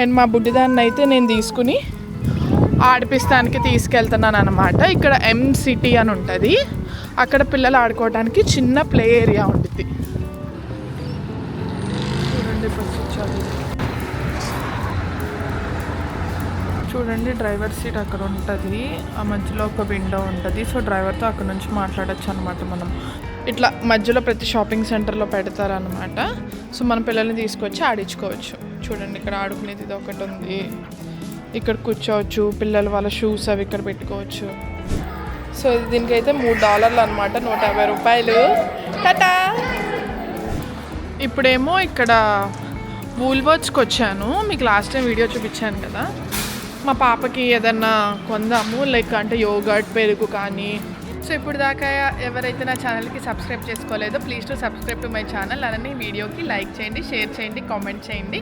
And మా బుడ్డిదాన్ని అయితే నేను తీసుకుని ఆడిపిస్తానికి తీసుకెళ్తున్నాను అనమాట. ఇక్కడ MCT అని ఉంటుంది, అక్కడ పిల్లలు ఆడుకోవడానికి చిన్న ప్లే ఏరియా ఉంటుంది. చూడండి డ్రైవర్ సీట్ అక్కడ ఉంటుంది, ఆ మధ్యలో ఒక విండో ఉంటుంది. సో డ్రైవర్తో అక్కడ నుంచి మాట్లాడచ్చు అనమాట. మనం ఇట్లా మధ్యలో ప్రతి షాపింగ్ సెంటర్లో పెడతారనమాట. సో మన పిల్లల్ని తీసుకొచ్చి ఆడించుకోవచ్చు. చూడండి ఇక్కడ ఆడుకునేది ఇది ఒకటి ఉంది, ఇక్కడ కూర్చోవచ్చు, పిల్లలు వాళ్ళ షూస్ అవి ఇక్కడ పెట్టుకోవచ్చు. సో దీనికైతే $3 అనమాట, $150. టాటా. ఇప్పుడేమో ఇక్కడ వూల్వర్త్స్కి వచ్చాను, మీకు లాస్ట్ టైం వీడియో చూపించాను కదా. మా పాపకి ఏదన్నా కొందాము, లైక్ అంటే యోగర్ట్, పెరుగు కానీ. సో ఇప్పుడు దాకా ఎవరైతే నా ఛానల్కి సబ్స్క్రైబ్ చేసుకోలేదో please to subscribe to my channel. అలానే వీడియోకి లైక్ చేయండి, షేర్ చేయండి, కామెంట్ చేయండి.